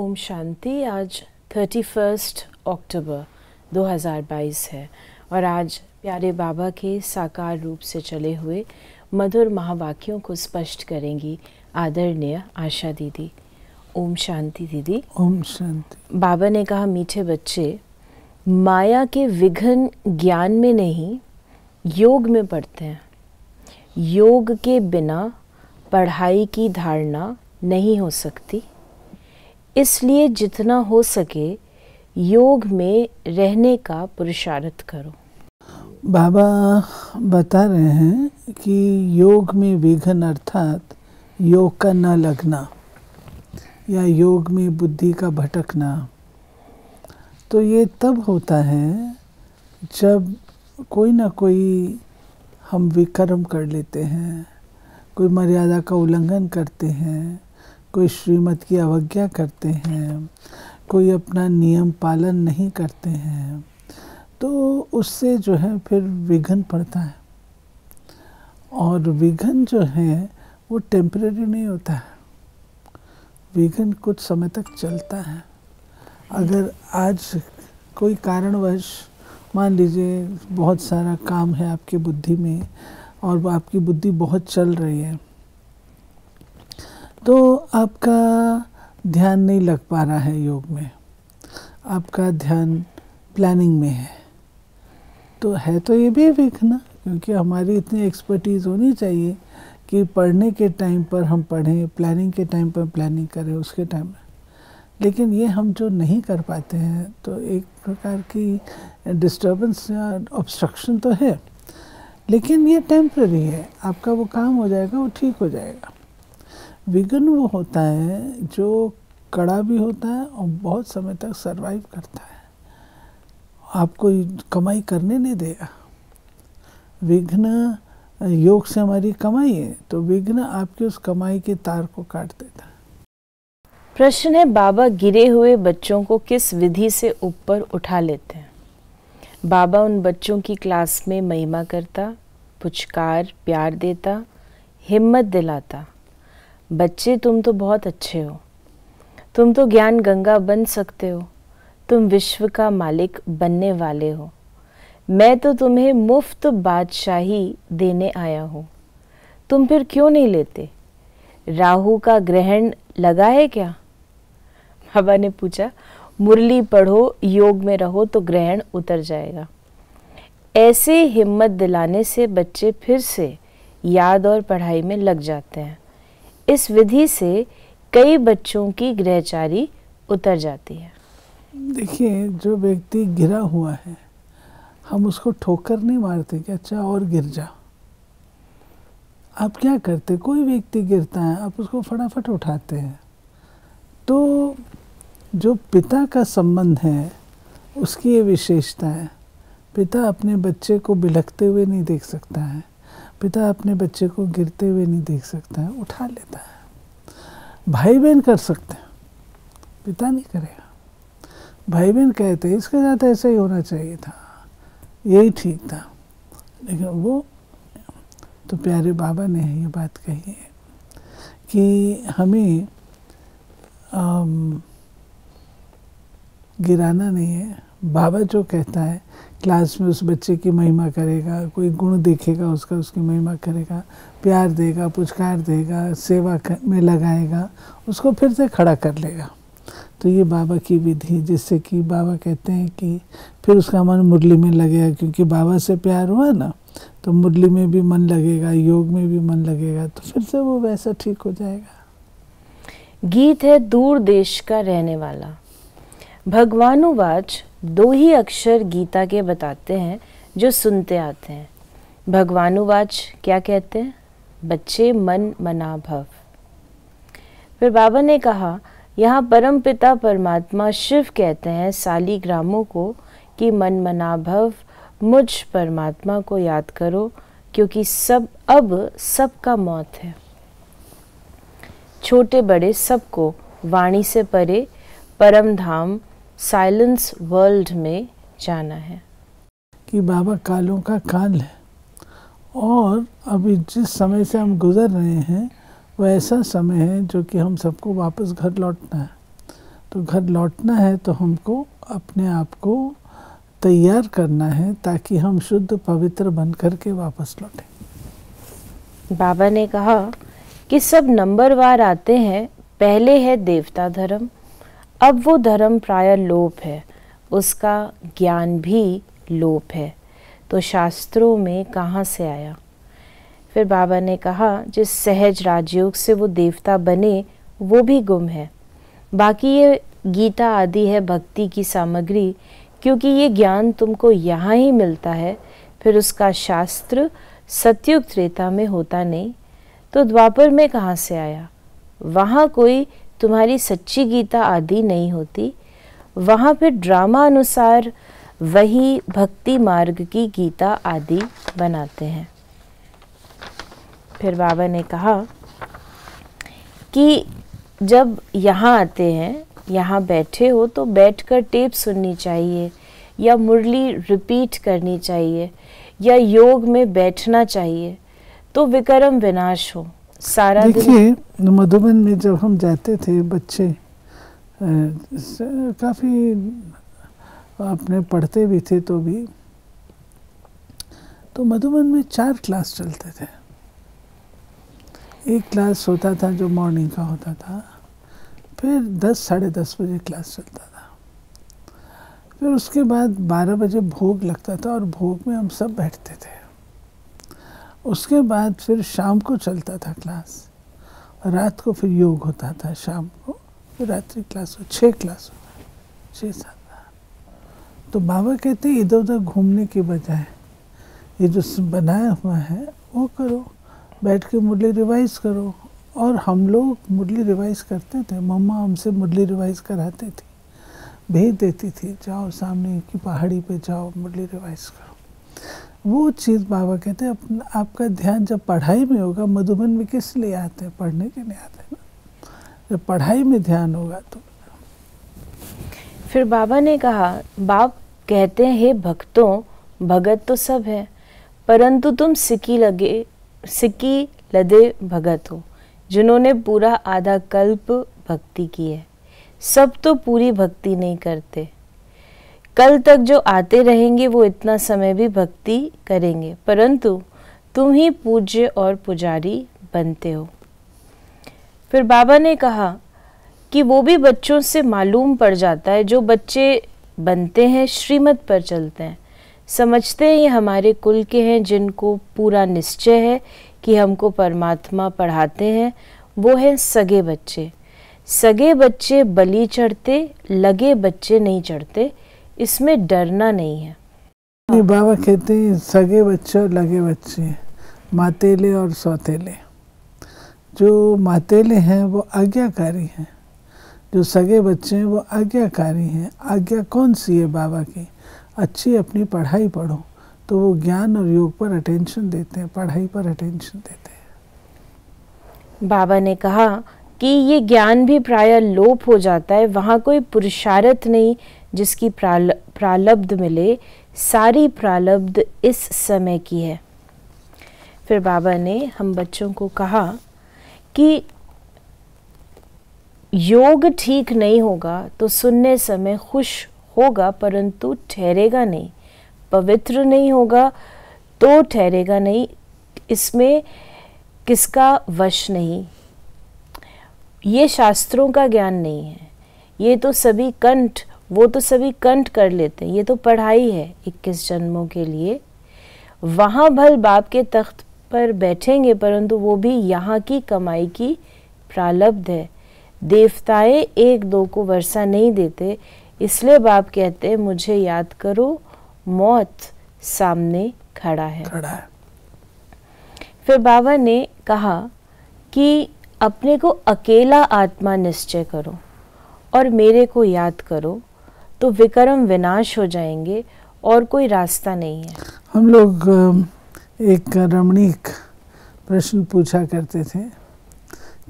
ओम शांति। आज 31 अक्टूबर 2022 है और आज प्यारे बाबा के साकार रूप से चले हुए मधुर महावाक्यों को स्पष्ट करेंगी आदरणीय आशा दीदी। ओम शांति दीदी। ओम शांति। बाबा ने कहा, मीठे बच्चे, माया के विघ्न ज्ञान में नहीं योग में पड़ते हैं। योग के बिना पढ़ाई की धारणा नहीं हो सकती, इसलिए जितना हो सके योग में रहने का पुरुषार्थ करो। बाबा बता रहे हैं कि योग में विघ्न अर्थात योग का न लगना या योग में बुद्धि का भटकना, तो ये तब होता है जब कोई ना कोई हम विकर्म कर लेते हैं, कोई मर्यादा का उल्लंघन करते हैं, कोई श्रीमत की अवज्ञा करते हैं, कोई अपना नियम पालन नहीं करते हैं, तो उससे जो है फिर विघ्न पड़ता है। और विघ्न जो है वो टेम्परेरी नहीं होता है, विघ्न कुछ समय तक चलता है। अगर आज कोई कारणवश मान लीजिए बहुत सारा काम है आपकी बुद्धि में और आपकी बुद्धि बहुत चल रही है, तो आपका ध्यान नहीं लग पा रहा है योग में, आपका ध्यान प्लानिंग में है, तो ये भी विघ्न, क्योंकि हमारी इतनी एक्सपर्टीज़ होनी चाहिए कि पढ़ने के टाइम पर हम पढ़ें, प्लानिंग के टाइम पर प्लानिंग करें उसके टाइम में। लेकिन ये हम जो नहीं कर पाते हैं तो एक प्रकार की डिस्टर्बेंस या ऑब्स्ट्रक्शन तो है, लेकिन ये टेम्पररी है। आपका वो काम हो जाएगा, वो ठीक हो जाएगा। विघ्न वो होता है जो कड़ा भी होता है और बहुत समय तक सरवाइव करता है, आपको कमाई करने नहीं देगा। विघ्न योग से हमारी कमाई है, तो विघ्न आपकी उस कमाई के तार को काट देता है। प्रश्न है, बाबा गिरे हुए बच्चों को किस विधि से ऊपर उठा लेते हैं? बाबा उन बच्चों की क्लास में महिमा करता, पुचकार, प्यार देता, हिम्मत दिलाता। बच्चे, तुम तो बहुत अच्छे हो, तुम तो ज्ञान गंगा बन सकते हो, तुम विश्व का मालिक बनने वाले हो। मैं तो तुम्हें मुफ्त बादशाही देने आया हूँ, तुम फिर क्यों नहीं लेते? राहु का ग्रहण लगा है क्या? बाबा ने पूछा, मुरली पढ़ो, योग में रहो तो ग्रहण उतर जाएगा। ऐसे हिम्मत दिलाने से बच्चे फिर से याद और पढ़ाई में लग जाते हैं। इस विधि से कई बच्चों की ग्रहचारी उतर जाती है। देखिए, जो व्यक्ति गिरा हुआ है हम उसको ठोकर नहीं मारते कि अच्छा और गिर जा। आप क्या करते, कोई व्यक्ति गिरता है आप उसको फटाफट उठाते हैं। तो जो पिता का संबंध है उसकी ये विशेषता है। पिता अपने बच्चे को बिलखते हुए नहीं देख सकता है, पिता अपने बच्चे को गिरते हुए नहीं देख सकता है, उठा लेता है। भाई बहन कर सकते हैं, पिता नहीं करेगा। भाई बहन कहते हैं इसके साथ ऐसा ही होना चाहिए था, यही ठीक था, लेकिन वो तो प्यारे बाबा ने ये बात कही है कि हमें गिराना नहीं है। बाबा जो कहता है क्लास में उस बच्चे की महिमा करेगा, कोई गुण देखेगा उसका, उसकी महिमा करेगा, प्यार देगा, पुचकार देगा, सेवा में लगाएगा, उसको फिर से खड़ा कर लेगा। तो ये बाबा की विधि, जिससे कि बाबा कहते हैं कि फिर उसका मन मुरली में लगेगा, क्योंकि बाबा से प्यार हुआ ना, तो मुरली में भी मन लगेगा, योग में भी मन लगेगा, तो फिर से वो वैसा ठीक हो जाएगा। गीत है दूर देश का रहने वाला। भगवानुवाच 2 ही अक्षर गीता के बताते हैं जो सुनते आते हैं। भगवानुवाच क्या कहते हैं? बच्चे, मन मना भव। फिर बाबा ने कहा, यहाँ परम पिता परमात्मा शिव कहते हैं सालिग्रामों को कि मन मना भव, मुझ परमात्मा को याद करो, क्योंकि अब सबका मौत है। छोटे बड़े सबको वाणी से परे परम धाम साइलेंस वर्ल्ड में जाना है। कि बाबा कालों का काल है और अभी जिस समय से हम गुजर रहे हैं वो ऐसा समय है जो कि हम सबको वापस घर लौटना है। तो घर लौटना है तो हमको अपने आप को तैयार करना है ताकि हम शुद्ध पवित्र बन कर के वापस लौटें। बाबा ने कहा कि सब नंबरवार आते हैं। पहले है देवता धर्म, अब वो धर्म प्राय लोप है, उसका ज्ञान भी लोप है, तो शास्त्रों में कहाँ से आया। फिर बाबा ने कहा जिस सहज राजयोग से वो देवता बने वो भी गुम है। बाकी ये गीता आदि है भक्ति की सामग्री, क्योंकि ये ज्ञान तुमको यहाँ ही मिलता है, फिर उसका शास्त्र सतयुग त्रेता में होता नहीं, तो द्वापर में कहाँ से आया। वहाँ कोई तुम्हारी सच्ची गीता आदि नहीं होती, वहाँ फिर ड्रामा अनुसार वही भक्ति मार्ग की गीता आदि बनाते हैं। फिर बाबा ने कहा कि जब यहाँ आते हैं, यहाँ बैठे हो तो बैठकर टेप सुननी चाहिए, या मुरली रिपीट करनी चाहिए, या योग में बैठना चाहिए, तो विक्रम विनाश हो। सारा देखिए, मधुबन में जब हम जाते थे, बच्चे काफ़ी अपने पढ़ते भी थे, तो मधुबन में 4 क्लास चलते थे। एक क्लास होता था जो मॉर्निंग का होता था, फिर 10 साढ़े 10 बजे क्लास चलता था, फिर उसके बाद 12 बजे भोग लगता था और भोग में हम सब बैठते थे। उसके बाद फिर शाम को चलता था क्लास, रात को फिर योग होता था, शाम को फिर रात्रि क्लास हो, 6 क्लास हो, 6-7। तो बाबा कहते हैं इधर उधर घूमने के बजाय ये जो बनाया हुआ है वो करो, बैठ के मुरली रिवाइज करो। और हम लोग मुरली रिवाइज करते थे, मम्मा हमसे मुरली रिवाइज कराते थी, भेज देती थी, जाओ सामने की पहाड़ी पे जाओ मुरली रिवाइज करो। वो चीज़ बाबा कहते हैं आपका ध्यान जब पढ़ाई में होगा, मधुबन में किस लिए आते हैं, पढ़ने के लिए आते हैं ना, जब पढ़ाई में ध्यान होगा तो। फिर बाबा ने कहा, बाप कहते हैं हे भक्तों, भगत तो सब है, परंतु तुम सिक्की लदे भगत हो, जिन्होंने पूरा आधा कल्प भक्ति की है। सब तो पूरी भक्ति नहीं करते, कल तक जो आते रहेंगे वो इतना समय भी भक्ति करेंगे, परंतु तुम ही पूज्य और पुजारी बनते हो। फिर बाबा ने कहा कि वो भी बच्चों से मालूम पड़ जाता है, जो बच्चे बनते हैं श्रीमत पर चलते हैं, समझते हैं ये हमारे कुल के हैं, जिनको पूरा निश्चय है कि हमको परमात्मा पढ़ाते हैं, वो हैं सगे बच्चे। सगे बच्चे बलि चढ़ते, लगे बच्चे नहीं चढ़ते, इसमें डरना नहीं है। बाबा कहते हैं सगे बच्चे और लगे बच्चे, मातेले और सौतेले। जो मातेले हैं वो आज्ञाकारी हैं, जो सगे बच्चे हैं वो आज्ञाकारी हैं। आज्ञा कौन सी है बाबा की? अच्छी अपनी पढ़ाई पढ़ो, तो वो ज्ञान और योग पर अटेंशन देते हैं, पढ़ाई पर अटेंशन देते हैं। बाबा ने कहा कि ये ज्ञान भी प्राय लोप हो जाता है, वहाँ कोई पुरुषार्थ नहीं जिसकी प्रालब्ध मिले, सारी प्रालब्ध इस समय की है। फिर बाबा ने हम बच्चों को कहा कि योग ठीक नहीं होगा तो सुनने समय खुश होगा, परंतु ठहरेगा नहीं, पवित्र नहीं होगा तो ठहरेगा नहीं, इसमें किसका वश नहीं। ये शास्त्रों का ज्ञान नहीं है, ये तो सभी कंठ, वो तो सभी कंठ कर लेते हैं, ये तो पढ़ाई है 21 जन्मों के लिए। वहाँ भल बाप के तख्त पर बैठेंगे, परंतु वो भी यहाँ की कमाई की प्रालब्ध है। देवताएं 1-2 को वर्षा नहीं देते, इसलिए बाप कहते हैं मुझे याद करो, मौत सामने खड़ा है। फिर बाबा ने कहा कि अपने को अकेला आत्मा निश्चय करो और मेरे को याद करो, तो विक्रम विनाश हो जाएंगे और कोई रास्ता नहीं है। हम लोग एक रमणीक प्रश्न पूछा करते थे,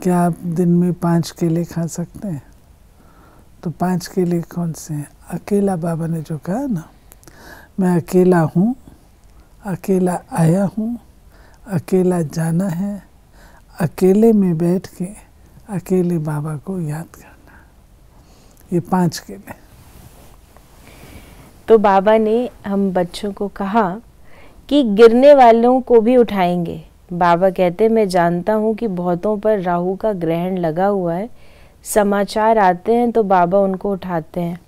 क्या आप दिन में 5 केले खा सकते हैं? तो 5 केले कौन से हैं? अकेला बाबा ने जो कहा ना, मैं अकेला हूँ, अकेला आया हूँ, अकेला जाना है, अकेले में बैठ के अकेले बाबा को याद करना। ये 5 केले। तो बाबा ने हम बच्चों को कहा कि गिरने वालों को भी उठाएंगे। बाबा कहते मैं जानता हूँ कि बहुतों पर राहु का ग्रहण लगा हुआ है, समाचार आते हैं तो बाबा उनको उठाते हैं।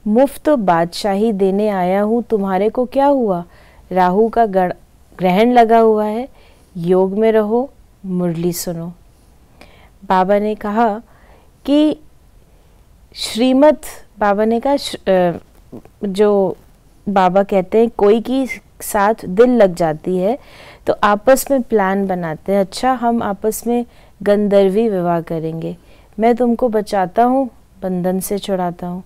मुफ्त बादशाही देने आया हूँ, तुम्हारे को क्या हुआ? राहु का ग्रहण लगा हुआ है, योग में रहो, मुरली सुनो। बाबा ने कहा कि श्रीमत, बाबा ने कहा जो बाबा कहते हैं कोई की साथ दिल लग जाती है तो आपस में प्लान बनाते हैं, अच्छा हम आपस में गंधर्वी विवाह करेंगे, मैं तुमको बचाता हूँ, बंधन से छुड़ाता हूँ।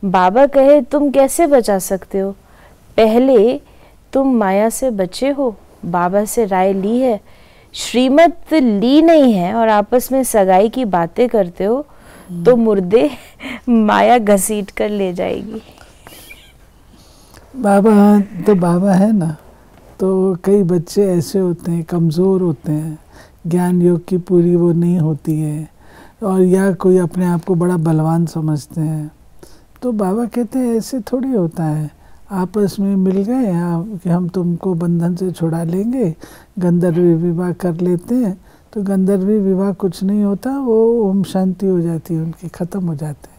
बाबा कहे तुम कैसे बचा सकते हो? पहले तुम माया से बचे हो, बाबा से राय ली है, श्रीमत ली नहीं है और आपस में सगाई की बातें करते हो तो मुर्दे माया घसीट कर ले जाएगी। बाबा है ना, तो कई बच्चे ऐसे होते हैं, कमज़ोर होते हैं, ज्ञान योग की पूरी वो नहीं होती है, और या कोई अपने आप को बड़ा बलवान समझते हैं। तो बाबा कहते हैं ऐसे थोड़ी होता है, आपस में मिल गए कि हम तुमको बंधन से छुड़ा लेंगे, गंधर्वी विवाह कर लेते हैं, तो गंधर्वी विवाह कुछ नहीं होता, वो ओम शांति हो जाती है, उनकी ख़त्म हो जाते हैं।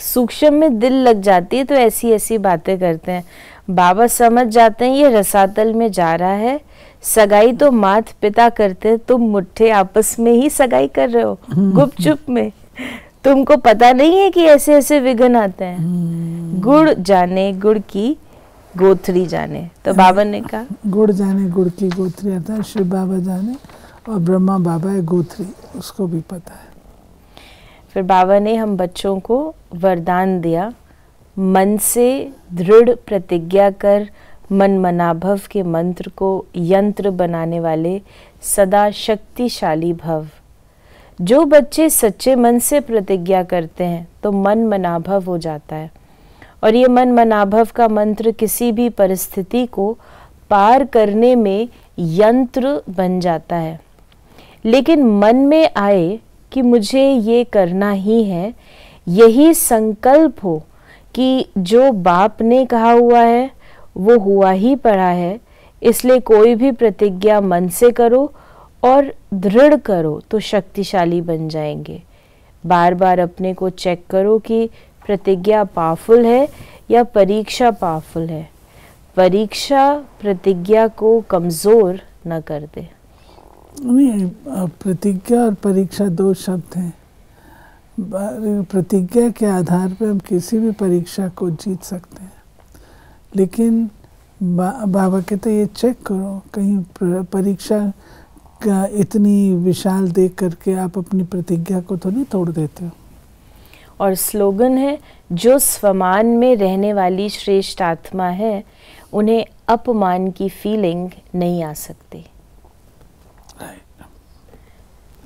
सूक्ष्म में दिल लग जाती है तो ऐसी ऐसी बातें करते हैं। बाबा समझ जाते हैं ये रसातल में जा रहा है, सगाई तो माता पिता करते हैं, तुम मुट्ठे आपस में ही सगाई कर रहे हो गुपचुप में, तुमको पता नहीं है कि ऐसे ऐसे विघ्न आते हैं। गुड़ जाने गुड़ की गोथरी जाने, तो बाबा ने कहा गुड़ जाने गुड़ की गोथरी आता है, शिव बाबा जाने और ब्रह्मा बाबा है गोथरी, उसको भी पता है। फिर बाबा ने हम बच्चों को वरदान दिया, मन से दृढ़ प्रतिज्ञा कर मन मनाभव के मंत्र को यंत्र बनाने वाले सदा शक्तिशाली भव। जो बच्चे सच्चे मन से प्रतिज्ञा करते हैं तो मन मनाभव हो जाता है, और ये मन मनाभव का मंत्र किसी भी परिस्थिति को पार करने में यंत्र बन जाता है। लेकिन मन में आए कि मुझे ये करना ही है, यही संकल्प हो कि जो बाप ने कहा हुआ है वो हुआ ही पड़ा है, इसलिए कोई भी प्रतिज्ञा मन से करो और दृढ़ करो तो शक्तिशाली बन जाएंगे। बार बार अपने को चेक करो कि प्रतिज्ञा पावरफुल है या परीक्षा पावरफुल है। परीक्षा प्रतिज्ञा को कमज़ोर न कर दे। नहीं, प्रतिज्ञा और परीक्षा दो शब्द हैं। प्रतिज्ञा के आधार पर हम किसी भी परीक्षा को जीत सकते हैं, लेकिन बाबा कहते ये चेक करो कहीं परीक्षा का इतनी विशाल देख करके आप अपनी प्रतिज्ञा को तो नहीं तोड़ देते हो। और स्लोगन है, जो स्वमान में रहने वाली श्रेष्ठ आत्मा है उन्हें अपमान की फीलिंग नहीं आ सकती।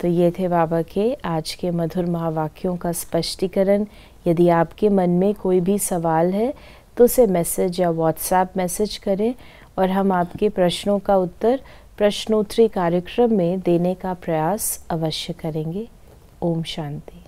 तो ये थे बाबा के आज के मधुर महावाक्यों का स्पष्टीकरण। यदि आपके मन में कोई भी सवाल है तो उसे मैसेज या व्हाट्सएप मैसेज करें और हम आपके प्रश्नों का उत्तर प्रश्नोत्तरी कार्यक्रम में देने का प्रयास अवश्य करेंगे। ओम शांति।